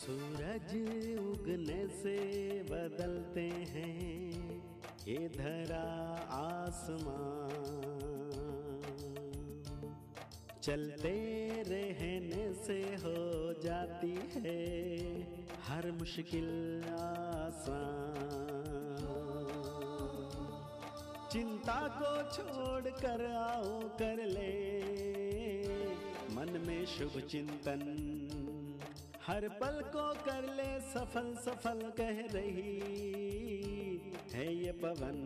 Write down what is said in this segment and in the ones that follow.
सूरज उगने से बदलते हैं ये धरा आसमां, चलते रहने से हो जाती है हर मुश्किल आसान। चिंता को छोड़ कर आओ कर ले मन में शुभ चिंतन, हर पल को कर ले सफल सफल कह रही है ये पवन।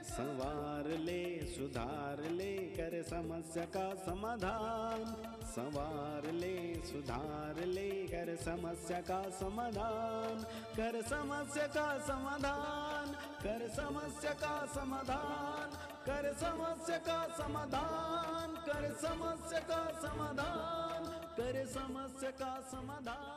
संवार ले सुधार ले कर समस्या का समाधान, संवार ले सुधार ले कर समस्या का समाधान, कर समस्या का समाधान, कर समस्या का समाधान, कर समस्या का समाधान, कर समस्या का समाधान, कर समस्या का समाधान।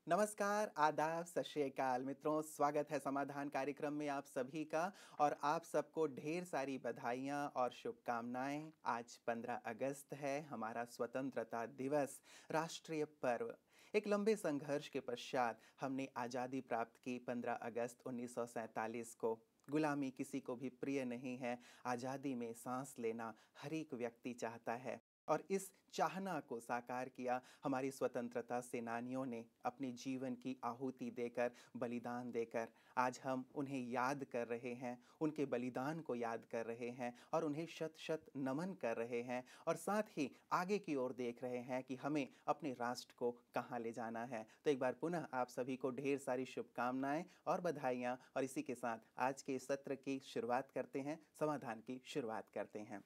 नमस्कार, आदाब, सत श्री अकाल मित्रों, स्वागत है समाधान कार्यक्रम में आप सभी का। और आप सबको ढेर सारी बधाइयाँ और शुभकामनाएं। आज 15 अगस्त है, हमारा स्वतंत्रता दिवस, राष्ट्रीय पर्व। एक लंबे संघर्ष के पश्चात हमने आज़ादी प्राप्त की 15 अगस्त 1947 को। गुलामी किसी को भी प्रिय नहीं है, आज़ादी में सांस लेना हर एक व्यक्ति चाहता है। और इस चाहना को साकार किया हमारी स्वतंत्रता सेनानियों ने अपने जीवन की आहुति देकर, बलिदान देकर। आज हम उन्हें याद कर रहे हैं, उनके बलिदान को याद कर रहे हैं और उन्हें शत शत नमन कर रहे हैं। और साथ ही आगे की ओर देख रहे हैं कि हमें अपने राष्ट्र को कहाँ ले जाना है। तो एक बार पुनः आप सभी को ढेर सारी शुभकामनाएं और बधाइयाँ। और इसी के साथ आज के सत्र की शुरुआत करते हैं, समाधान की शुरुआत करते हैं।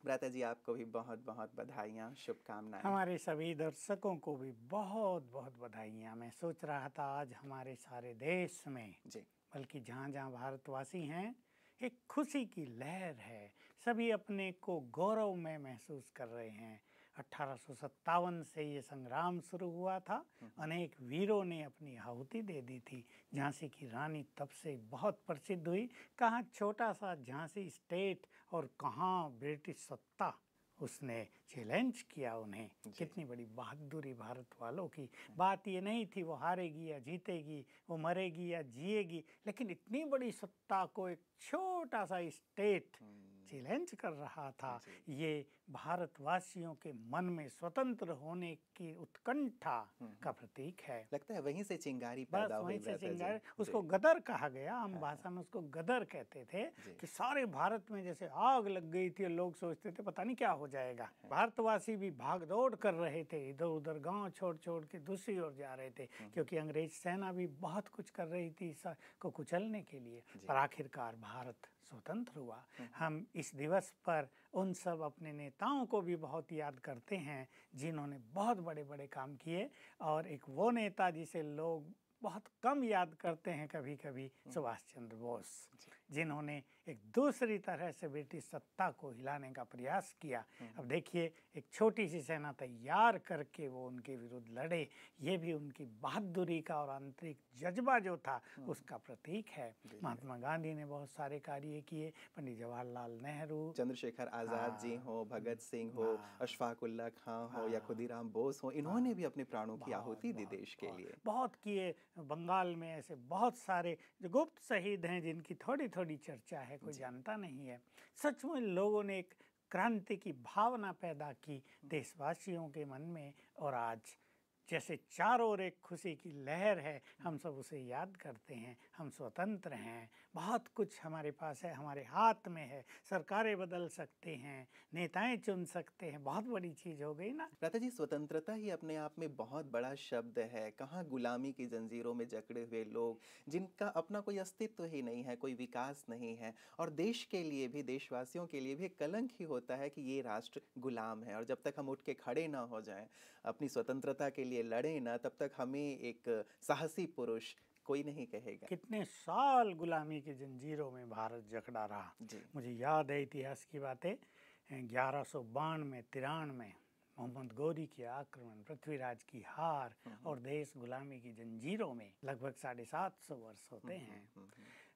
भ्राता जी, आपको भी बहुत बहुत बधाइयाँ, शुभकामनाएं। हमारे सभी दर्शकों को भी बहुत बहुत बधाइयाँ। मैं सोच रहा था आज हमारे सारे देश में जी, बल्कि जहाँ जहाँ भारतवासी हैं, एक खुशी की लहर है। सभी अपने को गौरव में महसूस कर रहे हैं। 1857 से ये संग्राम शुरू हुआ था। अनेक वीरों ने अपनी आहुति दे दी थी। झांसी की रानी तब से बहुत प्रसिद्ध हुई। कहाँ छोटा सा झांसी स्टेट और कहाँ ब्रिटिश सत्ता, उसने चैलेंज किया उन्हें। कितनी बड़ी बहादुरी भारत वालों की। बात ये नहीं थी वो हारेगी या जीतेगी, वो मरेगी या जिएगी, लेकिन इतनी बड़ी सत्ता को एक छोटा सा स्टेट चैलेंज कर रहा था। ये भारतवासियों के मन में स्वतंत्र होने की उत्कंठा का प्रतीक है। लगता है वहीं से चिंगारी पैदा हुई। वहीं से चिंगारी, उसको गदर कहा गया। हम भाषा में उसको गदर कहते थे कि सारे भारत में जैसे आग लग गई थी। लोग सोचते थे पता नहीं क्या हो जाएगा। भारतवासी भी भाग दौड़ कर रहे थे, इधर उधर गांव छोड़ छोड़ के दूसरी ओर जा रहे थे, क्योंकि अंग्रेज सेना भी बहुत कुछ कर रही थी इसको कुचलने के लिए। पर आखिरकार भारत स्वतंत्र हुआ। हम इस दिवस पर उन सब अपने नेताओं को भी बहुत याद करते हैं जिन्होंने बहुत बड़े बड़े काम किए। और एक वो नेता जिसे लोग बहुत कम याद करते हैं कभी कभी, सुभाष चंद्र बोस, जिन्होंने एक दूसरी तरह से ब्रिटिश सत्ता को हिलाने का प्रयास किया। अब देखिए, एक छोटी सी सेना तैयार करके वो उनके विरुद्ध लड़े। ये भी उनकी बहादुरी का और आंतरिक जज्बा जो था उसका प्रतीक है। महात्मा गांधी ने बहुत सारे कार्य किए, पंडित जवाहरलाल नेहरू, चंद्रशेखर आजाद जी हो, भगत सिंह हो, अशफाक उल्लाह खां हो या खुदीराम बोस हो, इन्होंने भी अपने प्राणों की आहुति दी देश के लिए। बहुत किए। बंगाल में ऐसे बहुत सारे जो गुप्त शहीद हैं जिनकी थोड़ी थोड़ी चर्चा है, कोई जानता नहीं है। सचमुच लोगों ने एक क्रांति की भावना पैदा की देशवासियों के मन में। और आज जैसे चारों ओर एक खुशी की लहर है, हम सब उसे याद करते हैं। हम स्वतंत्र हैं, बहुत कुछ हमारे पास है, हमारे हाथ में है। सरकारें बदल सकते हैं, नेताएं चुन सकते हैं। बहुत बड़ी चीज़ हो गई ना। भ्राता जी, स्वतंत्रता ही अपने आप में बहुत बड़ा शब्द है। कहाँ गुलामी की जंजीरों में जकड़े हुए लोग, जिनका अपना कोई अस्तित्व ही नहीं है, कोई विकास नहीं है। और देश के लिए भी, देशवासियों के लिए भी एक कलंक ही होता है कि ये राष्ट्र गुलाम है। और जब तक हम उठ के खड़े ना हो जाएं, अपनी स्वतंत्रता के लिए लड़े ना, तब तक हमें एक साहसी पुरुष कोई नहीं कहेगा। कितने साल गुलामी की जंजीरों में भारत जकड़ा रहा। मुझे याद है इतिहास की बातें। 1192-93 में मोहम्मद गौरी के आक्रमण, पृथ्वीराज की हार और देश गुलामी की जंजीरों में लगभग 750 वर्ष होते हैं।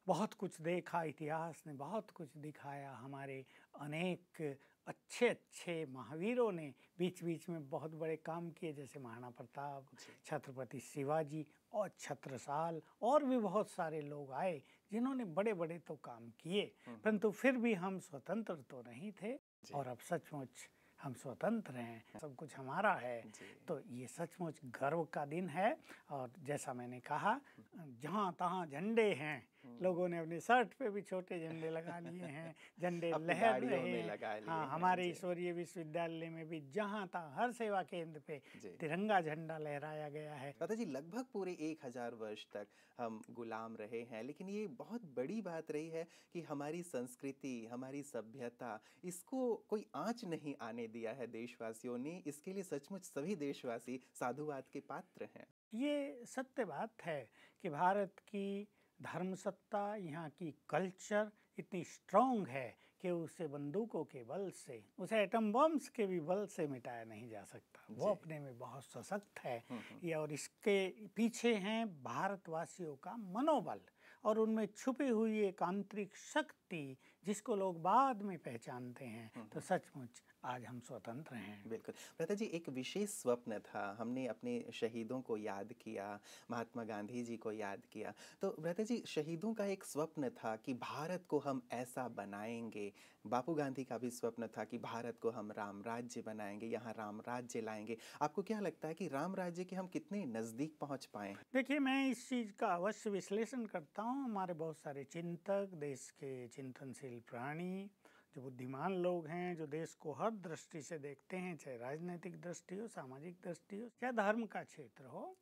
बहुत कुछ देखा, इतिहास ने बहुत कुछ दिखाया। हमारे अनेक अच्छे अच्छे महावीरों ने बीच बीच में बहुत बड़े काम किए, जैसे महाराणा प्रताप, छत्रपति शिवाजी और छत्रसाल, और भी बहुत सारे लोग आए जिन्होंने बड़े बड़े तो काम किए, परंतु फिर भी हम स्वतंत्र तो नहीं थे। और अब सचमुच हम स्वतंत्र हैं, सब कुछ हमारा है। तो ये सचमुच गर्व का दिन है। और जैसा मैंने कहा, जहाँ तहाँ झंडे हैं, लोगों ने अपने शर्ट पे भी छोटे झंडे लगा लिए हैं, झंडे लहर रहे हैं। हाँ, हमारे ईश्वरीय विश्वविद्यालय में भी जहाँ तहाँ हर सेवा केंद्र पे तिरंगा झंडा लहराया गया है। दादा जी, लगभग पूरे 1000 वर्ष तक हम गुलाम रहे हैं, लेकिन ये बहुत बड़ी बात रही है कि हमारी संस्कृति, हमारी सभ्यता, इसको कोई आंच नहीं आने दिया है देशवासियों ने। इसके लिए सचमुच सभी देशवासी साधुवाद के पात्र हैं। ये सत्य बात है कि भारत की धर्म सत्ता, यहाँ की कल्चर इतनी स्ट्रॉन्ग है कि उसे बंदूकों के बल से, उसे एटम बम्स के भी बल से मिटाया नहीं जा सकता। वो अपने में बहुत सशक्त है। ये और इसके पीछे हैं भारतवासियों का मनोबल और उनमें छुपी हुई एक आंतरिक शक्ति, जिसको लोग बाद में पहचानते हैं। तो सचमुच आज हम स्वतंत्र हैं। बिल्कुल भ्राता जी, एक विशेष स्वप्न था। हमने अपने शहीदों को याद किया, महात्मा गांधी जी को याद किया। तो भ्राता जी, शहीदों का एक स्वप्न था कि भारत को हम ऐसा बनाएंगे। बापू गांधी का भी स्वप्न था कि भारत को हम राम राज्य बनाएंगे, यहाँ राम राज्य लाएंगे। आपको क्या लगता है कि राम राज्य के हम कितने नज़दीक पहुँच पाए हैं? देखिए, मैं इस चीज़ का अवश्य विश्लेषण करता हूँ। हमारे बहुत सारे चिंतक, देश के चिंतनशील प्राणी, जो बुद्धिमान लोग हैं, जो देश को हर दृष्टि से देखते हैं, चाहे राजनीतिक दृष्टि हो, सामाजिक दृष्टि हो, चाहे धर्म का क्षेत्र हो,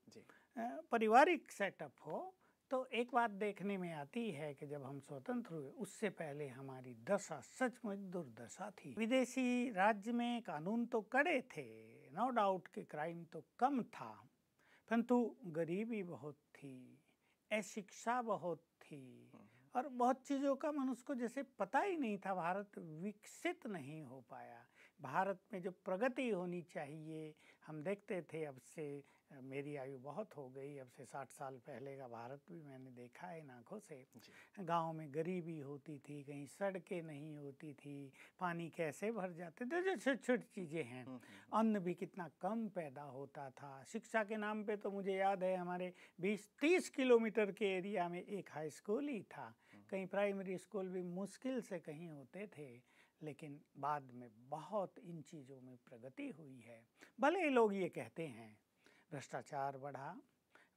पारिवारिक सेटअप हो, तो एक बात देखने में आती है कि जब हम स्वतंत्र हुए, उससे पहले हमारी दशा सचमुच दुर्दशा थी। विदेशी राज्य में कानून तो कड़े थे, नो डाउट कि क्राइम तो कम था, परंतु गरीबी बहुत थी, अशिक्षा बहुत थी, और बहुत चीज़ों का मनुष्य को जैसे पता ही नहीं था। भारत विकसित नहीं हो पाया। भारत में जो प्रगति होनी चाहिए, हम देखते थे, अब से मेरी आयु बहुत हो गई, अब से 60 साल पहले का भारत भी मैंने देखा है इन आँखों से। गांव में गरीबी होती थी, कहीं सड़कें नहीं होती थी, पानी कैसे भर जाते थे, जो छोटी छोटी चीज़ें हैं। अन्न भी कितना कम पैदा होता था। शिक्षा के नाम पे तो मुझे याद है, हमारे 20-30 किलोमीटर के एरिया में एक हाई स्कूल ही था। कहीं प्राइमरी स्कूल भी मुश्किल से कहीं होते थे। लेकिन बाद में बहुत इन चीज़ों में प्रगति हुई है। भले ही लोग ये कहते हैं भ्रष्टाचार बढ़ा,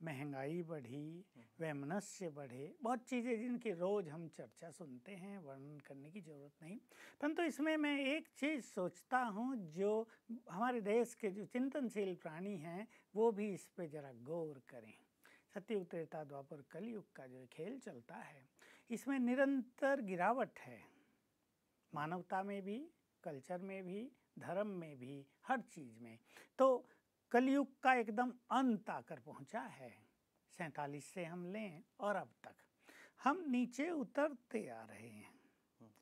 महंगाई बढ़ी, वैमनस्य बढ़े, बहुत चीज़ें जिनकी रोज़ हम चर्चा सुनते हैं, वर्णन करने की ज़रूरत नहीं। परंतु इसमें मैं एक चीज़ सोचता हूँ, जो हमारे देश के जो चिंतनशील प्राणी हैं, वो भी इस पे ज़रा गौर करें। सतयुग, त्रेता, द्वापर, कलयुग का जो खेल चलता है, इसमें निरंतर गिरावट है, मानवता में भी, कल्चर में भी, धर्म में भी, हर चीज़ में। तो कलयुग का एकदम अंत आकर पहुंचा है। 47 से हम लें और अब तक हम नीचे उतरते आ रहे हैं,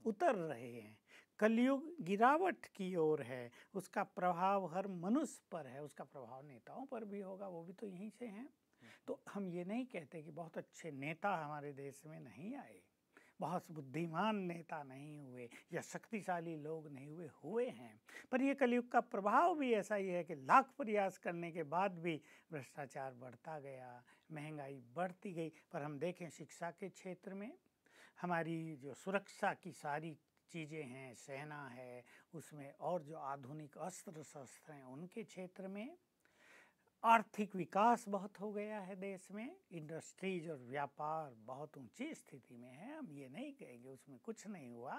उतर रहे हैं। कलयुग गिरावट की ओर है, उसका प्रभाव हर मनुष्य पर है, उसका प्रभाव नेताओं पर भी होगा, वो भी तो यहीं से हैं। तो हम ये नहीं कहते कि बहुत अच्छे नेता हमारे देश में नहीं आए, बहुत बुद्धिमान नेता नहीं हुए, या शक्तिशाली लोग नहीं हुए, हुए हैं। पर ये कलयुग का प्रभाव भी ऐसा ही है कि लाख प्रयास करने के बाद भी भ्रष्टाचार बढ़ता गया, महंगाई बढ़ती गई। पर हम देखें शिक्षा के क्षेत्र में, हमारी जो सुरक्षा की सारी चीज़ें हैं, सेना है, उसमें और जो आधुनिक अस्त्र शस्त्र हैं उनके क्षेत्र में, आर्थिक विकास बहुत हो गया है देश में, इंडस्ट्रीज और व्यापार बहुत ऊंची स्थिति में है। हम ये नहीं कहेंगे उसमें कुछ नहीं हुआ,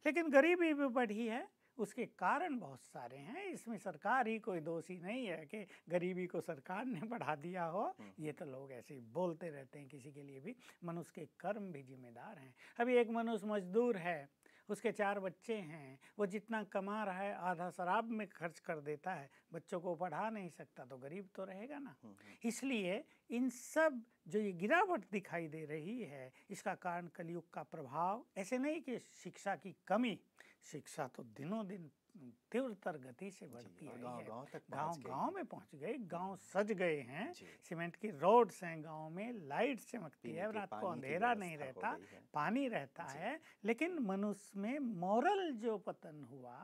लेकिन गरीबी भी बढ़ी है। उसके कारण बहुत सारे हैं, इसमें सरकार ही कोई दोषी नहीं है कि गरीबी को सरकार ने बढ़ा दिया हो। ये तो लोग ऐसे ही बोलते रहते हैं, किसी के लिए भी मनुष्य के कर्म भी जिम्मेदार हैं। अभी एक मनुष्य मजदूर है, उसके 4 बच्चे हैं, वो जितना कमा रहा है आधा शराब में खर्च कर देता है, बच्चों को पढ़ा नहीं सकता, तो गरीब तो रहेगा ना। इसलिए इन सब जो ये गिरावट दिखाई दे रही है, इसका कारण कलयुग का प्रभाव। ऐसे नहीं कि शिक्षा की कमी, शिक्षा तो दिनों दिन तीव्रतर गति से बढ़ती है। गांव तक गांव में पहुंच गए, गांव सज गए हैं, सीमेंट की रोड्स हैं, गांव में लाइट चमकती है, रात को अंधेरा नहीं रहता, पानी रहता है। लेकिन मनुष्य में मोरल जो पतन हुआ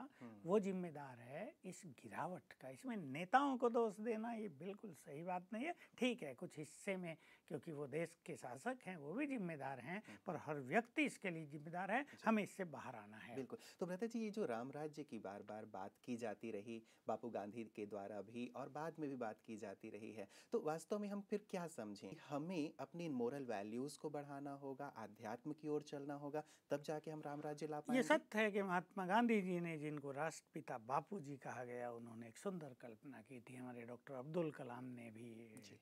वो जिम्मेदार है इस गिरावट का। इसमें नेताओं को दोष देना ये बिल्कुल सही बात नहीं है। ठीक है, कुछ हिस्से में क्योंकि वो देश के शासक हैं वो भी जिम्मेदार हैं, पर हर व्यक्ति इसके लिए जिम्मेदार है, हमें इससे बाहर आना है। बिल्कुल। तो भ्राता जी, ये जो राम राज्य की बार बार बात की जाती रही बापू गांधी के द्वारा भी और बाद में भी बात की जाती रही है, तो वास्तव में हम फिर क्या समझें? हमें अपनी मोरल वैल्यूज को बढ़ाना होगा, आध्यात्म की ओर चलना होगा, तब जाके हम राम राज्य ला पाएंगे। ये सत्य है कि महात्मा गांधी जी ने, जिनको राष्ट्रपिता बापू जी कहा गया, उन्होंने एक सुंदर कल्पना की थी। हमारे डॉक्टर अब्दुल कलाम ने भी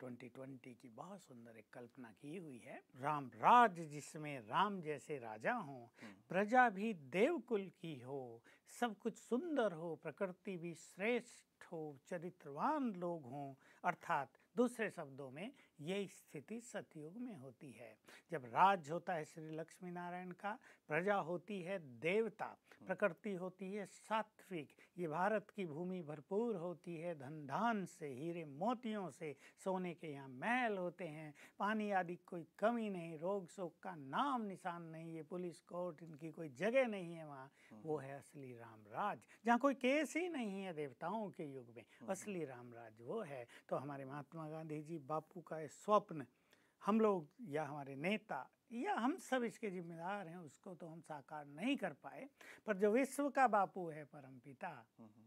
2020 की बहुत सुंदर एक कल्पना की हुई है। राम राज जिसमें राम जैसे राजा हों, प्रजा भी देवकुल की हो, सब कुछ सुंदर हो, प्रकृति भी श्रेष्ठ हो, चरित्रवान लोग हों। अर्थात दूसरे शब्दों में ये स्थिति सतयुग में होती है, जब राज होता है श्री लक्ष्मी नारायण का, प्रजा होती है देवता, प्रकृति होती है सात्विक, ये भारत की भूमि भरपूर होती है धन धान से, हीरे मोतियों से, सोने के यहाँ महल होते हैं, पानी आदि कोई कमी नहीं, रोग शोक का नाम निशान नहीं, ये पुलिस कोर्ट इनकी कोई जगह नहीं है वहाँ। वो है असली राम राज, जहाँ कोई केस ही नहीं है देवताओं के युग में, असली राम राज वो है। तो हमारे महात्मा गांधी जी बापू का ये स्वप्न हम लोग या हमारे नेता या हम सब इसके जिम्मेदार हैं, उसको तो हम साकार नहीं कर पाए, पर जो विश्व का बापू है परमपिता,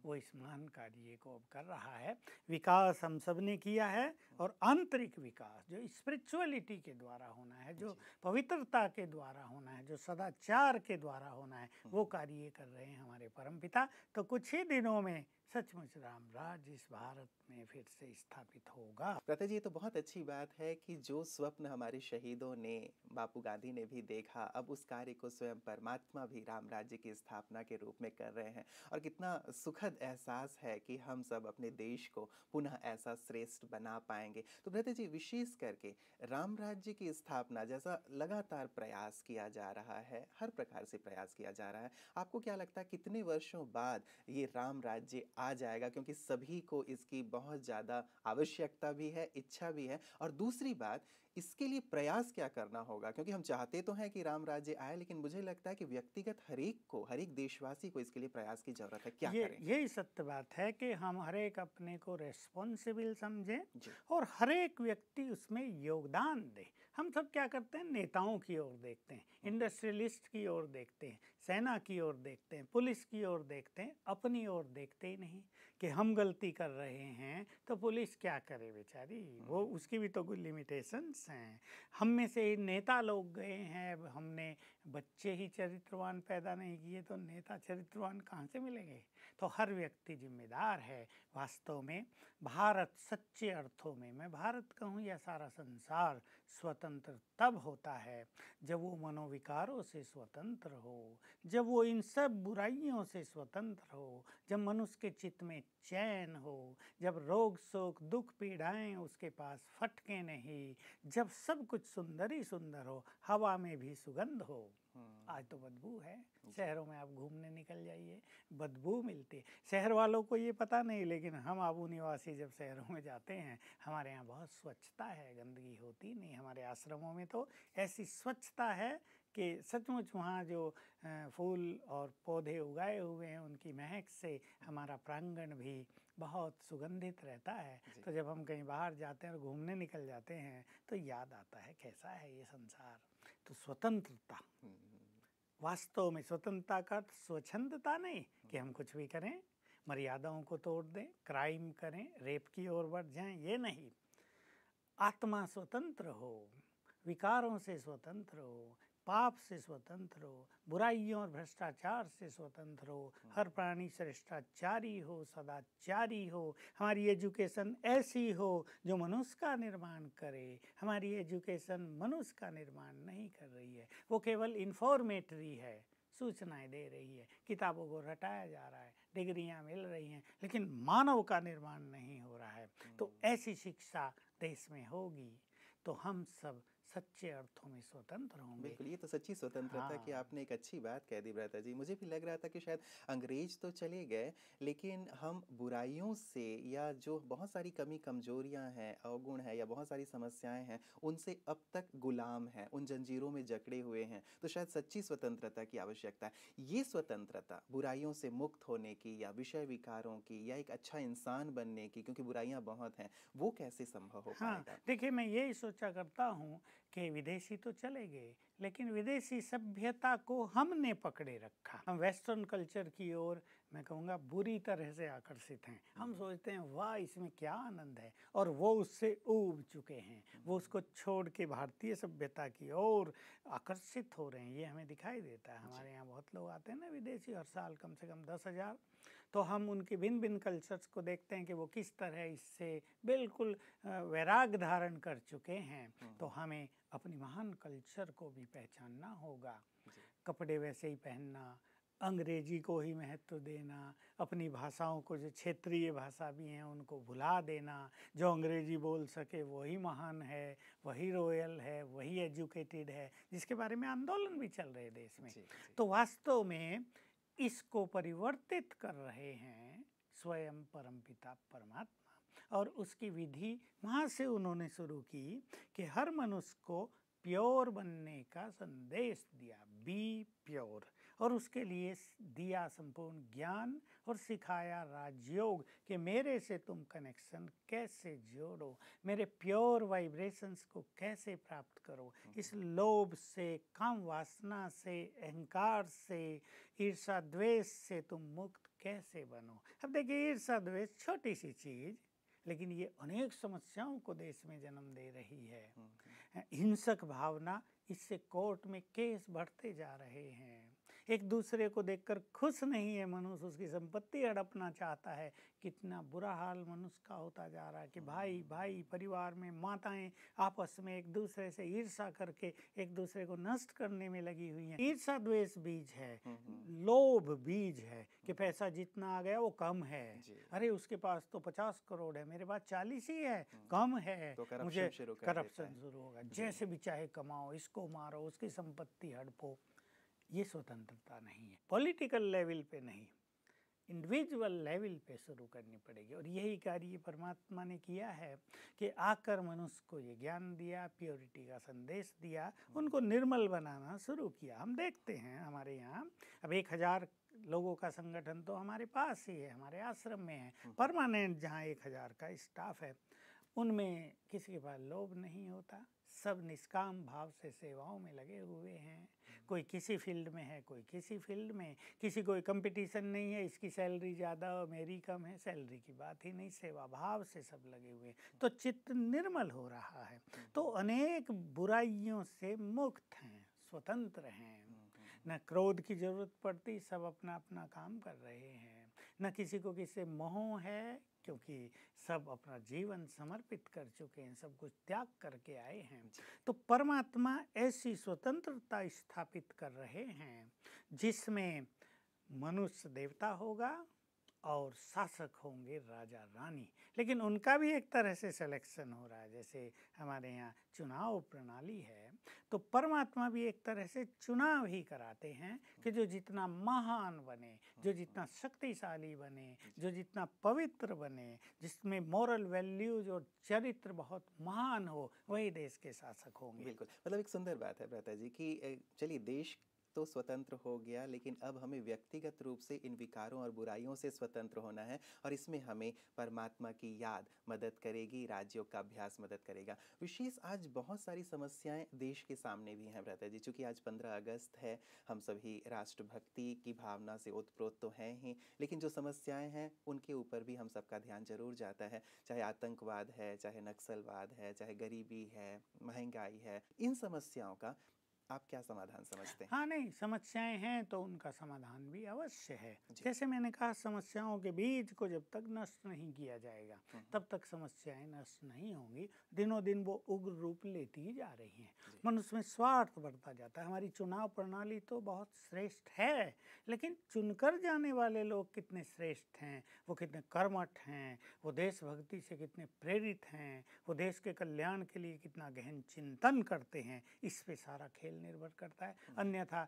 वो इस महान कार्य को अब कर रहा है। विकास हम सब ने किया है, और आंतरिक विकास जो स्पिरिचुअलिटी के द्वारा होना है, जो पवित्रता के द्वारा होना है, जो सदाचार के द्वारा होना है, वो कार्य कर रहे हैं हमारे परमपिता। तो कुछ ही दिनों में सचमुच राम राज इस भारत में फिर से स्थापित होगा। भ्राता जी, ये तो बहुत अच्छी बात है कि जो स्वप्न हमारे शहीदों ने, बापू गांधी ने भी देखा, अब उस कार्य को स्वयं परमात्मा भी राम राज्य की स्थापना के रूप में कर रहे हैं। और कितना सुखद एहसास है कि हम सब अपने देश को पुनः ऐसा श्रेष्ठ बना पाएंगे। तो भ्राता जी, विशेष करके राम राज्य की स्थापना जैसा लगातार प्रयास किया जा रहा है, हर प्रकार से प्रयास किया जा रहा है, आपको क्या लगता है कितने वर्षों बाद ये राम राज्य आ जाएगा? क्योंकि सभी को इसकी बहुत ज़्यादा आवश्यकता भी है, इच्छा भी है। और दूसरी बात, इसके लिए प्रयास क्या करना होगा? क्योंकि हम चाहते तो हैं कि राम राज्य आए, लेकिन मुझे लगता है कि व्यक्तिगत हर एक देशवासी को इसके लिए प्रयास की जरूरत है। क्या करें? यही सत्य बात है कि हम हर एक अपने को रेस्पॉन्सिबल समझें और हर एक व्यक्ति उसमें योगदान दे। हम सब क्या करते हैं, नेताओं की ओर देखते हैं, इंडस्ट्रियलिस्ट की ओर देखते हैं, सेना की ओर देखते हैं, पुलिस की ओर देखते हैं, अपनी ओर देखते ही नहीं कि हम गलती कर रहे हैं तो पुलिस क्या करे बेचारी, वो उसकी भी तो कुछ लिमिटेशंस हैं। हम में से नेता लोग गए हैं, हमने बच्चे ही चरित्रवान पैदा नहीं किए तो नेता चरित्रवान कहाँ से मिलेंगे? तो हर व्यक्ति जिम्मेदार है। वास्तव में भारत सच्चे अर्थों में, मैं भारत कहूँ या सारा संसार, स्वतंत्र तब होता है जब वो मनोविकारों से स्वतंत्र हो, जब वो इन सब बुराइयों से स्वतंत्र हो, जब मनुष्य के चित्त में चैन हो, जब रोग शोक दुख पीड़ाएं उसके पास फटके नहीं, जब सब कुछ सुंदर ही सुंदर हो, हवा में भी सुगंध हो। आज तो बदबू है, शहरों में आप घूमने निकल जाइए, बदबू मिलती है। शहर वालों को ये पता नहीं, लेकिन हम आबू निवासी जब शहरों में जाते हैं, हमारे यहाँ बहुत स्वच्छता है, गंदगी होती नहीं। हमारे आश्रमों में तो ऐसी स्वच्छता है कि सचमुच वहाँ जो फूल और पौधे उगाए हुए हैं, उनकी महक से हमारा प्रांगण भी बहुत सुगंधित रहता है। तो जब हम कहीं बाहर जाते हैं और घूमने निकल जाते हैं तो याद आता है कैसा है ये संसार। तो स्वतंत्रता, वास्तव में स्वतंत्रता का स्वच्छंदता नहीं कि हम कुछ भी करें, मर्यादाओं को तोड़ दें, क्राइम करें, रेप की ओर बढ़ जाएं, ये नहीं। आत्मा स्वतंत्र हो, विकारों से स्वतंत्र हो, पाप से स्वतंत्र हो, बुराइयों और भ्रष्टाचार से स्वतंत्र हो, हर प्राणी श्रेष्ठाचारी हो, सदाचारी हो। हमारी एजुकेशन ऐसी हो जो मनुष्य का निर्माण करे। हमारी एजुकेशन मनुष्य का निर्माण नहीं कर रही है, वो केवल इन्फॉर्मेटरी है, सूचनाएं दे रही है, किताबों को रटाया जा रहा है, डिग्रियां मिल रही हैं, लेकिन मानव का निर्माण नहीं हो रहा है। तो ऐसी शिक्षा देश में होगी तो हम सब सच्चे अर्थों में स्वतंत्र होंगे। बिल्कुल, ये तो सच्ची स्वतंत्रता की हाँ। आपने एक अच्छी बात कह दी भ्राता जी। मुझे भी लग रहा था कि शायद अंग्रेज तो चले गए, लेकिन हम बुराइयों से या जो बहुत सारी कमी कमजोरियां हैं, अवगुण है या बहुत सारी समस्याएं हैं, उनसे अब तक गुलाम हैं, उन जंजीरों में जकड़े हुए हैं। तो शायद सच्ची स्वतंत्रता की आवश्यकता है। ये स्वतंत्रता बुराइयों से मुक्त होने की या विषय विकारों की या एक अच्छा इंसान बनने की, क्योंकि बुराइयां बहुत हैं, वो कैसे संभव हो हाँ, पाएगा? देखिए मैं यही सोचा करता हूँ कि विदेशी तो चले गए, लेकिन विदेशी सभ्यता को हमने पकड़े रखा। हम वेस्टर्न कल्चर की ओर मैं कहूँगा बुरी तरह से आकर्षित हैं। हम सोचते हैं वाह इसमें क्या आनंद है, और वो उससे ऊब चुके हैं। वो उसको छोड़ के भारतीय सभ्यता की ओर आकर्षित हो रहे हैं। ये हमें दिखाई देता है। हमारे यहाँ बहुत लोग आते हैं ना विदेशी, हर साल कम से कम 10,000। तो हम उनके भिन्न भिन्न कल्चर्स को देखते हैं कि वो किस तरह इससे बिल्कुल वैराग धारण कर चुके हैं। तो हमें अपनी महान कल्चर को भी पहचानना होगा। कपड़े वैसे ही पहनना, अंग्रेजी को ही महत्व देना, अपनी भाषाओं को, जो क्षेत्रीय भाषा भी हैं उनको भुला देना। जो अंग्रेजी बोल सके वही महान है, वही रॉयल है, वही एजुकेटेड है, जिसके बारे में आंदोलन भी चल रहे देश में। तो वास्तव में इसको परिवर्तित कर रहे हैं स्वयं परमपिता परमात्मा। और उसकी विधि वहाँ से उन्होंने शुरू की कि हर मनुष्य को प्योर बनने का संदेश दिया, बी प्योर। और उसके लिए दिया संपूर्ण ज्ञान और सिखाया राजयोग कि मेरे से तुम कनेक्शन कैसे जोड़ो, मेरे प्योर वाइब्रेशंस को कैसे प्राप्त करो, इस लोभ से, काम वासना से, अहंकार से, ईर्षा द्वेष से तुम मुक्त कैसे बनो। अब देखिए ईर्षा द्वेष छोटी सी चीज़, लेकिन ये अनेक समस्याओं को देश में जन्म दे रही है। हिंसक भावना, इससे कोर्ट में केस बढ़ते जा रहे हैं। एक दूसरे को देखकर खुश नहीं है मनुष्य, उसकी संपत्ति हड़पना चाहता है। कितना बुरा हाल मनुष्य का होता जा रहा है कि भाई भाई, परिवार में माताएं आपस में एक दूसरे से ईर्षा करके एक दूसरे को नष्ट करने में लगी हुई हैं। ईर्षा द्वेष बीज है, लोभ बीज है कि पैसा जितना आ गया वो कम है। अरे उसके पास तो 50 करोड़ है, मेरे पास 40 ही है, कम है, तो मुझे करप्शन शुरू होगा। जैसे भी चाहे कमाओ, इसको मारो, उसकी संपत्ति हड़पो। ये स्वतंत्रता नहीं है। पॉलिटिकल लेवल पे नहीं, इंडिविजुअल लेवल पे शुरू करनी पड़ेगी। और यही कार्य परमात्मा ने किया है कि आकर मनुष्य को ये ज्ञान दिया, प्योरिटी का संदेश दिया, उनको निर्मल बनाना शुरू किया। हम देखते हैं हमारे यहाँ अब 1,000 लोगों का संगठन तो हमारे पास ही है, हमारे आश्रम में है, परमानेंट, जहाँ 1,000 का स्टाफ है। उनमें किसी के पास लोभ नहीं होता, सब निष्काम भाव से सेवाओं में लगे हुए हैं। कोई किसी फील्ड में है, कोई किसी फील्ड में, किसी कोई कंपटीशन नहीं है, इसकी सैलरी ज़्यादा और मेरी कम है, सैलरी की बात ही नहीं, सेवा भाव से सब लगे हुए हैं। तो चित्त निर्मल हो रहा है। तो अनेक बुराइयों से मुक्त हैं, स्वतंत्र हैं। न क्रोध की जरूरत पड़ती, सब अपना अपना काम कर रहे हैं। न किसी को किसी से मोह है, क्योंकि सब अपना जीवन समर्पित कर चुके हैं, सब कुछ त्याग करके आए हैं। तो परमात्मा ऐसी स्वतंत्रता स्थापित कर रहे हैं जिसमें मनुष्य देवता होगा और शासक होंगे राजा रानी। लेकिन उनका भी एक तरह से सिलेक्शन हो रहा है, जैसे हमारे यहाँ चुनाव प्रणाली है, तो परमात्मा भी एक तरह से चुनाव ही कराते हैं कि जो जितना महान बने, जो जितना शक्तिशाली बने, जो जितना पवित्र बने, जिसमें मोरल वैल्यूज और चरित्र बहुत महान हो, वही देश के शासक होंगे। बिल्कुल, मतलब एक सुंदर बात है भ्राता जी कि चलिए देश तो स्वतंत्र हो गया, लेकिन अब हमें व्यक्तिगत रूप से इन विकारों और बुराइयों से स्वतंत्र होना है। और इसमें हमें परमात्मा की याद मदद करेगी, राजयोग का अभ्यास मदद करेगा। विशेष आज बहुत सारी समस्याएं देश के सामने भी हैं भ्राता जी, चूँकि आज 15 अगस्त है, हम सभी राष्ट्रभक्ति की भावना से ओतप्रोत तो हैं ही, लेकिन जो समस्याएं हैं उनके ऊपर भी हम सबका ध्यान जरूर जाता है। चाहे आतंकवाद है, चाहे नक्सलवाद है, चाहे गरीबी है, महंगाई है, इन समस्याओं का आप क्या समाधान समझते हैं? हाँ, नहीं, समस्याएं हैं तो उनका समाधान भी अवश्य है। जैसे मैंने कहा, समस्याओं के बीज को जब तक नष्ट नहीं किया जाएगा तब तक समस्याएं नष्ट नहीं होंगी। दिनों दिन वो उग्र रूप लेती ही जा रही हैं। मनुष्य में स्वार्थ बढ़ता जाता है। हमारी चुनाव प्रणाली तो बहुत श्रेष्ठ है, लेकिन चुनकर जाने वाले लोग कितने श्रेष्ठ हैं, वो कितने कर्मठ हैं, वो देशभक्ति से कितने प्रेरित हैं, वो देश के कल्याण के लिए कितना गहन चिंतन करते हैं, इस पे सारा खेल निर्भर करता है। अन्यथा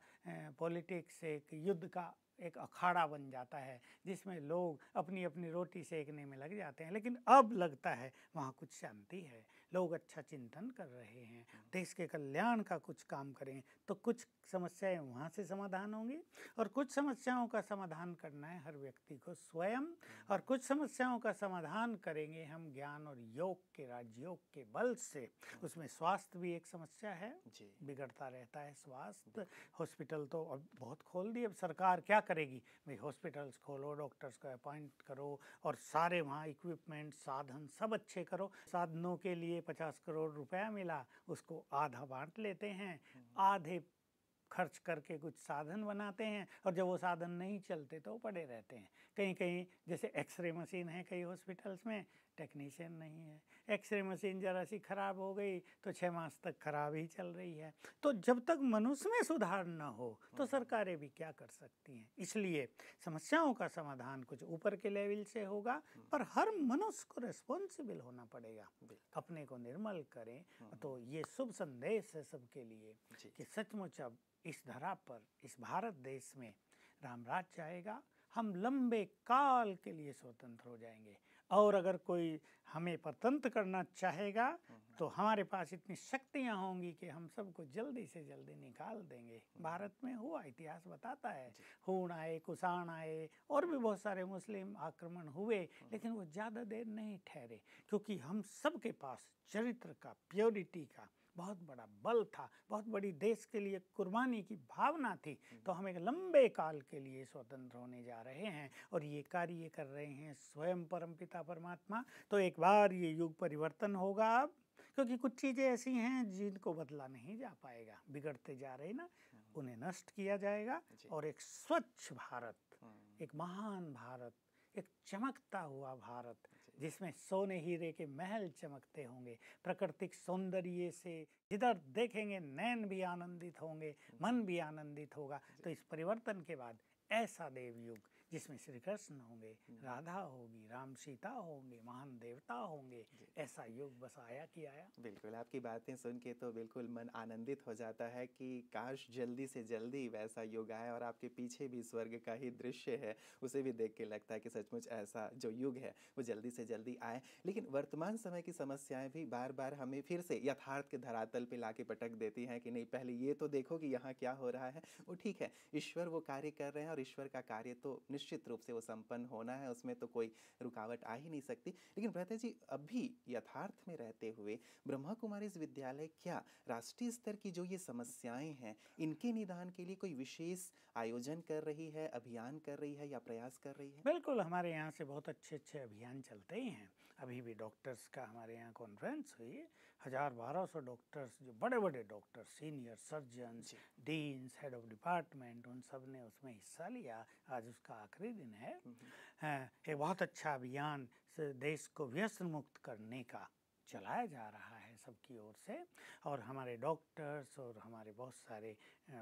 पॉलिटिक्स एक युद्ध का एक अखाड़ा बन जाता है जिसमें लोग अपनी अपनी रोटी सेकने में लग जाते हैं। लेकिन अब लगता है वहाँ कुछ शांति है, लोग अच्छा चिंतन कर रहे हैं, देश के कल्याण का कुछ काम करें तो कुछ समस्याएं वहाँ से समाधान होंगी। और कुछ समस्याओं का समाधान करना है हर व्यक्ति को स्वयं, और कुछ समस्याओं का समाधान करेंगे हम ज्ञान और योग के, राजयोग के बल से। उसमें स्वास्थ्य भी एक समस्या है, बिगड़ता रहता है स्वास्थ्य। हॉस्पिटल तो अब बहुत खोल दिए, अब सरकार क्या करेगी भाई? हॉस्पिटल्स खोलो, डॉक्टर्स को अपॉइंट करो और सारे वहाँ इक्विपमेंट, साधन सब अच्छे करो। साधनों के लिए 50 करोड़ रुपया मिला, उसको आधा बांट लेते हैं, आधे खर्च करके कुछ साधन बनाते हैं, और जब वो साधन नहीं चलते तो पड़े रहते हैं। कहीं कहीं जैसे एक्सरे मशीन है कई हॉस्पिटल्स में, टेक्नीशियन नहीं है। एक्सरे मशीन जरा सी खराब हो गई तो 6 मास तक खराब ही चल रही है। तो जब तक मनुष्य में सुधार न हो तो सरकारें भी क्या कर सकती हैं? इसलिए समस्याओं का समाधान कुछ ऊपर के लेवल से होगा, पर हर मनुष्य को रिस्पॉन्सिबल होना पड़ेगा। अपने को निर्मल करें। तो ये शुभ संदेश है सबके लिए कि सचमुच अब इस धरा पर, इस भारत देश में रामराज्य आएगा, हम लंबे काल के लिए स्वतंत्र हो जाएंगे। और अगर कोई हमें परतंत्र करना चाहेगा तो हमारे पास इतनी शक्तियां होंगी कि हम सबको जल्दी से जल्दी निकाल देंगे। भारत में हुआ, इतिहास बताता है, हूण आए, कुषाण आए, और भी बहुत सारे मुस्लिम आक्रमण हुए, लेकिन वो ज़्यादा देर नहीं ठहरे, क्योंकि हम सबके पास चरित्र का, प्योरिटी का बहुत बड़ा बल था, बहुत बड़ी देश के लिए कुर्बानी की भावना थी। तो हम एक लंबे काल के लिए स्वतंत्र होने जा रहे हैं, और ये कार्य कर रहे हैं स्वयं परमपिता परमात्मा। तो एक बार ये युग परिवर्तन होगा अब, क्योंकि कुछ चीज़ें ऐसी हैं जिनको बदला नहीं जा पाएगा, बिगड़ते जा रहे ना, उन्हें नष्ट किया जाएगा। और एक स्वच्छ भारत, एक महान भारत, एक चमकता हुआ भारत, जिसमें सोने हीरे के महल चमकते होंगे, प्राकृतिक सौंदर्य से जिधर देखेंगे नैन भी आनंदित होंगे, मन भी आनंदित होगा। तो इस परिवर्तन के बाद ऐसा देवयुग जिसमें श्री कृष्ण होंगे, राधा होगी, राम सीता होंगे, महान देवता होंगे, ऐसा युग बस आया कि आया। बिल्कुल, आपकी बातें सुन के तो बिल्कुल मन आनंदित हो जाता है कि काश जल्दी से जल्दी वैसा युग आए। और आपके पीछे भी स्वर्ग का ही दृश्य है, उसे भी देख के लगता है कि सचमुच ऐसा जो युग है वो जल्दी से जल्दी आए। लेकिन वर्तमान समय की समस्याएं भी बार बार हमें फिर से यथार्थ के धरातल पे लाके पटक देती हैं कि नहीं, पहले ये तो देखो कि यहाँ क्या हो रहा है। वो ठीक है, ईश्वर वो कार्य कर रहे हैं, और ईश्वर का कार्य तो निश्चित रूप से वो संपन्न होना है, उसमें तो कोई रुकावट आ ही नहीं सकती। लेकिन भ्राता जी, अभी यथार्थ में रहते हुए ब्रह्मा कुमारी विद्यालय क्या राष्ट्रीय स्तर की जो ये समस्याएं हैं इनके निदान के लिए कोई विशेष आयोजन कर रही है, अभियान कर रही है या प्रयास कर रही है? बिल्कुल, हमारे यहाँ से बहुत अच्छे अच्छे अभियान चलते ही हैं। अभी भी डॉक्टर्स का हमारे यहाँ कॉन्फ्रेंस हुई, 1000-1200 डॉक्टर्स, जो बड़े बड़े doctors, senior surgeons, deans, head of department, उन सब ने उसमें हिस्सा लिया। आज उसका आखिरी दिन है। एक बहुत अच्छा अभियान देश को व्यसन मुक्त करने का चलाया जा रहा है सबकी ओर से। और हमारे डॉक्टर्स और हमारे बहुत सारे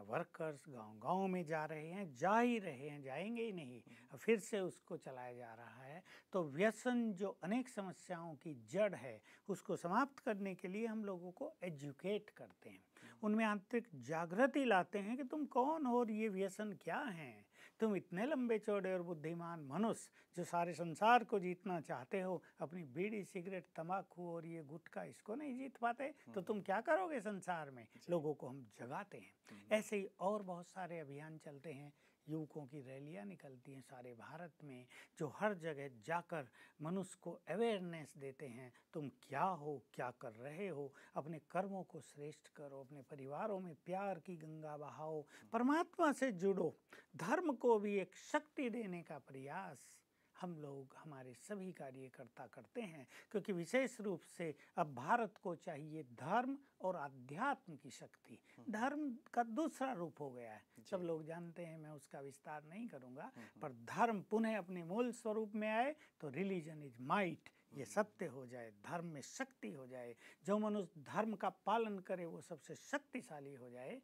वर्कर्स गांव-गांव में जा रहे हैं, जा ही रहे हैं, जाएंगे ही नहीं, फिर से उसको चलाया जा रहा है। तो व्यसन जो अनेक समस्याओं की जड़ है, उसको समाप्त करने के लिए हम लोगों को एजुकेट करते हैं, उनमें आंतरिक जागृति लाते हैं कि तुम कौन हो और ये व्यसन क्या हैं। तुम इतने लंबे चौड़े और बुद्धिमान मनुष्य जो सारे संसार को जीतना चाहते हो, अपनी बीड़ी, सिगरेट, तंबाकू और ये गुटखा इसको नहीं जीत पाते, तो तुम क्या करोगे संसार में? लोगों को हम जगाते हैं। ऐसे ही और बहुत सारे अभियान चलते हैं, युवकों की रैलियां निकलती हैं सारे भारत में, जो हर जगह जाकर मनुष्य को अवेयरनेस देते हैं, तुम क्या हो, क्या कर रहे हो, अपने कर्मों को श्रेष्ठ करो, अपने परिवारों में प्यार की गंगा बहाओ, परमात्मा से जुड़ो, धर्म को भी एक शक्ति देने का प्रयास हम लोग हमारे सभी कार्यकर्ता करते हैं, क्योंकि विशेष रूप से अब भारत को चाहिए धर्म और अध्यात्म की शक्ति। धर्म का दूसरा रूप हो गया है, सब लोग जानते हैं, मैं उसका विस्तार नहीं करूँगा, पर धर्म पुनः अपने मूल स्वरूप में आए तो रिलीजन इज माइट, ये सत्य हो जाए, धर्म में शक्ति हो जाए, जो मनुष्य धर्म का पालन करे वो सबसे शक्तिशाली हो जाए।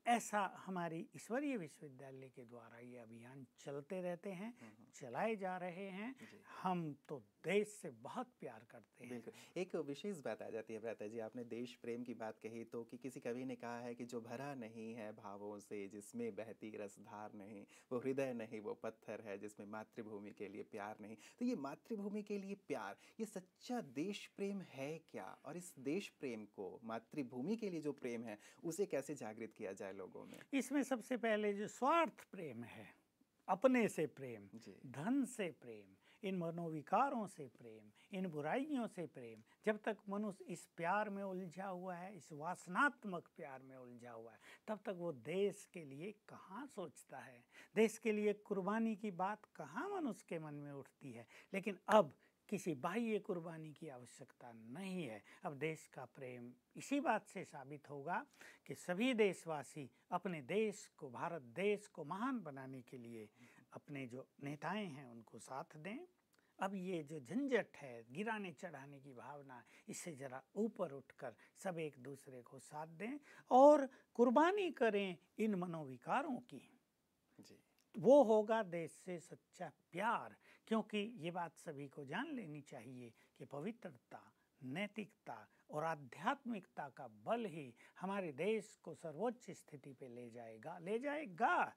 ऐसा हमारी ईश्वरीय विश्वविद्यालय के द्वारा ये अभियान चलते रहते हैं, चलाए जा रहे हैं। हम तो देश से बहुत प्यार करते हैं। बिल्कुल, एक विशेष बात आ जाती है भ्राता जी, आपने देश प्रेम की बात कही तो कि किसी कवि ने कहा है कि जो भरा नहीं है भावों से, जिसमें बहती रसधार नहीं, वो हृदय नहीं, वो पत्थर है जिसमें मातृभूमि के लिए प्यार नहीं। तो ये मातृभूमि के लिए प्यार, ये सच्चा देश प्रेम है क्या? और इस देश प्रेम को, मातृभूमि के लिए जो प्रेम है, उसे कैसे जागृत किया जाए लोगों में? इसमें सबसे पहले जो स्वार्थ प्रेम है, अपने से प्रेम, धन से प्रेम, इन मनोविकारों से प्रेम, इन बुराइयों से प्रेम, जब तक मनुष्य इस प्यार में उलझा हुआ है, इस वासनात्मक प्यार में उलझा हुआ है, तब तक वो देश के लिए कहाँ सोचता है, देश के लिए कुर्बानी की बात कहाँ मनुष्य के मन में उठती है। लेकिन अब किसी बाह्य कुर्बानी की आवश्यकता नहीं है। अब देश का प्रेम इसी बात से साबित होगा कि सभी देशवासी अपने देश को, भारत देश को महान बनाने के लिए अपने जो नेताएं हैं उनको साथ दें। अब ये जो झंझट है, गिराने चढ़ाने की भावना, इससे ज़रा ऊपर उठकर सब एक दूसरे को साथ दें और कुर्बानी करें इन मनोविकारों की। वो होगा देश से सच्चा प्यार। क्योंकि ये बात सभी को जान लेनी चाहिए कि पवित्रता, नैतिकता और आध्यात्मिकता का बल ही हमारे देश को सर्वोच्च स्थिति पे ले जाएगा।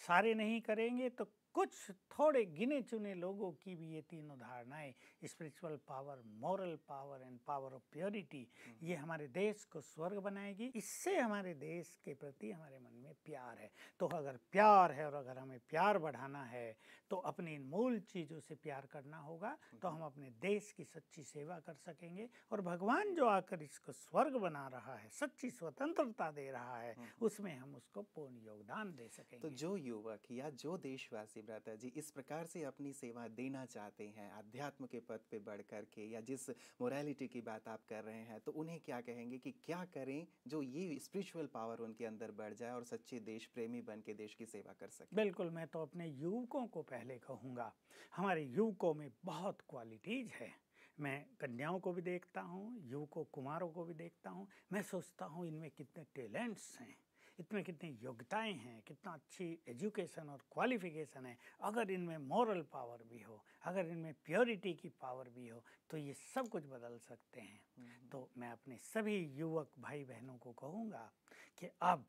सारे नहीं करेंगे तो कुछ थोड़े गिने चुने लोगों की भी ये तीनों धारणाएं, spiritual power, moral power and power of purity, ये हमारे देश को स्वर्ग बनाएगी। इससे हमारे देश के प्रति हमारे मन में प्यार है। तो अगर प्यार है और अगर हमें प्यार बढ़ाना है तो अपनी इन मूल चीज़ों से प्यार करना होगा, तो हम अपने देश की सच्ची सेवा कर सकेंगे। और भगवान जो आकर इसको स्वर्ग बना रहा है, सच्ची स्वतंत्रता दे रहा है, उसमें हम उसको पूर्ण योगदान दे सकेंगे। तो जो युवक या जो देशवासी भ्राता जी इस प्रकार से अपनी सेवा देना चाहते हैं, अध्यात्म के पद पे बढ़ कर के, या जिस मोरालिटी की बात आप कर रहे हैं, तो उन्हें क्या कहेंगे कि क्या करें जो ये स्पिरिचुअल पावर उनके अंदर बढ़ जाए और सच्चे देश प्रेमी बन के देश की सेवा कर सके? बिल्कुल, मैं तो अपने युवकों को पहले कहूँगा, हमारे युवकों में बहुत क्वालिटीज़ है। मैं कन्याओं को भी देखता हूँ, युवकों कुमारों को भी देखता हूँ, मैं सोचता हूँ इनमें कितने टैलेंट्स हैं, इतने कितनी योग्यताएं हैं, कितना अच्छी एजुकेशन और क्वालिफिकेशन है। अगर इनमें मॉरल पावर भी हो, अगर इनमें प्योरिटी की पावर भी हो, तो ये सब कुछ बदल सकते हैं। तो मैं अपने सभी युवक भाई बहनों को कहूँगा कि अब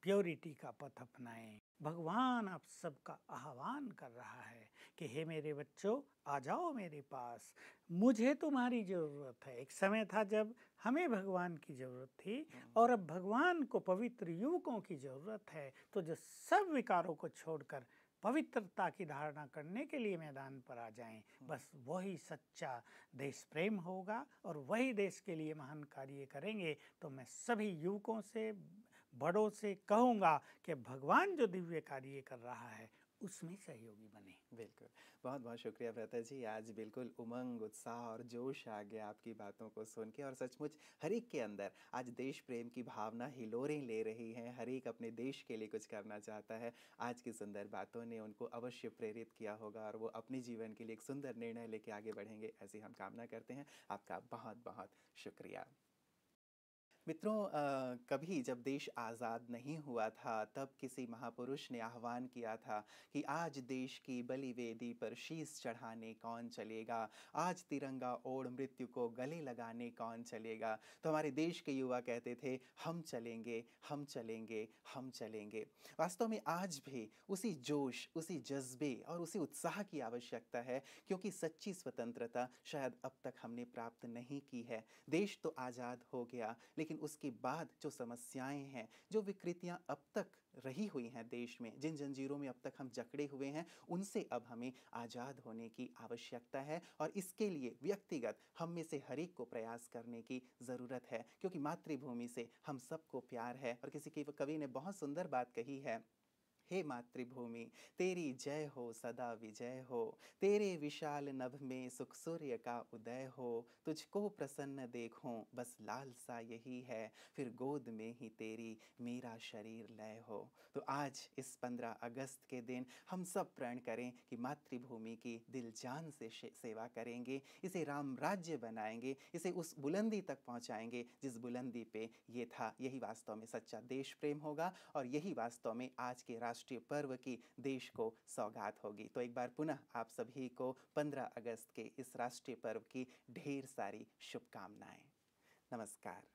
प्योरिटी का पथ अपनाएं। भगवान आप सबका आह्वान कर रहा है कि हे मेरे बच्चों, आ जाओ मेरे पास, मुझे तुम्हारी ज़रूरत है। एक समय था जब हमें भगवान की ज़रूरत थी, और अब भगवान को पवित्र युवकों की ज़रूरत है। तो जो सब विकारों को छोड़कर पवित्रता की धारणा करने के लिए मैदान पर आ जाएं, बस वही सच्चा देश प्रेम होगा और वही देश के लिए महान कार्य करेंगे। तो मैं सभी युवकों से, बड़ों से कहूँगा कि भगवान जो दिव्य कार्य कर रहा है उसमें सहयोगी बने। बिल्कुल, बहुत बहुत शुक्रिया भ्राता जी। आज बिल्कुल उमंग, उत्साह और जोश आ गया आपकी बातों को सुन के, और सचमुच हर एक के अंदर आज देश प्रेम की भावना हिलोरें ले रही है। हर एक अपने देश के लिए कुछ करना चाहता है। आज की सुंदर बातों ने उनको अवश्य प्रेरित किया होगा और वो अपने जीवन के लिए एक सुंदर निर्णय लेके आगे बढ़ेंगे, ऐसी हम कामना करते हैं। आपका बहुत बहुत शुक्रिया। मित्रों, कभी जब देश आज़ाद नहीं हुआ था तब किसी महापुरुष ने आह्वान किया था कि आज देश की बलि वेदी पर शीश चढ़ाने कौन चलेगा, आज तिरंगा ओढ़ मृत्यु को गले लगाने कौन चलेगा। तो हमारे देश के युवा कहते थे, हम चलेंगे, हम चलेंगे, हम चलेंगे। वास्तव में आज भी उसी जोश, उसी जज्बे और उसी उत्साह की आवश्यकता है, क्योंकि सच्ची स्वतंत्रता शायद अब तक हमने प्राप्त नहीं की है। देश तो आज़ाद हो गया, लेकिन उसके बाद जो समस्याएं हैं, जो विकृतियां अब तक रही हुई हैं देश में, जिन जंजीरों में अब तक हम जकड़े हुए हैं, उनसे अब हमें आज़ाद होने की आवश्यकता है। और इसके लिए व्यक्तिगत हम में से हर एक को प्रयास करने की ज़रूरत है, क्योंकि मातृभूमि से हम सबको प्यार है। और किसी कवि ने बहुत सुंदर बात कही है हे मातृभूमि तेरी जय हो, सदा विजय हो। तेरे विशाल नभ में सुख सूर्य का उदय हो। तुझको प्रसन्न देखूं बस लालसा यही है, फिर गोद में ही तेरी मेरा शरीर लय हो। तो आज इस 15 अगस्त के दिन हम सब प्रण करें कि मातृभूमि की दिल जान से सेवा करेंगे, इसे राम राज्य बनाएंगे, इसे उस बुलंदी तक पहुंचाएंगे जिस बुलंदी पे ये था। यही वास्तव में सच्चा देश प्रेम होगा और यही वास्तव में आज के राष्ट्रीय पर्व की देश को सौगात होगी। तो एक बार पुनः आप सभी को 15 अगस्त के इस राष्ट्रीय पर्व की ढेर सारी शुभकामनाएं। नमस्कार।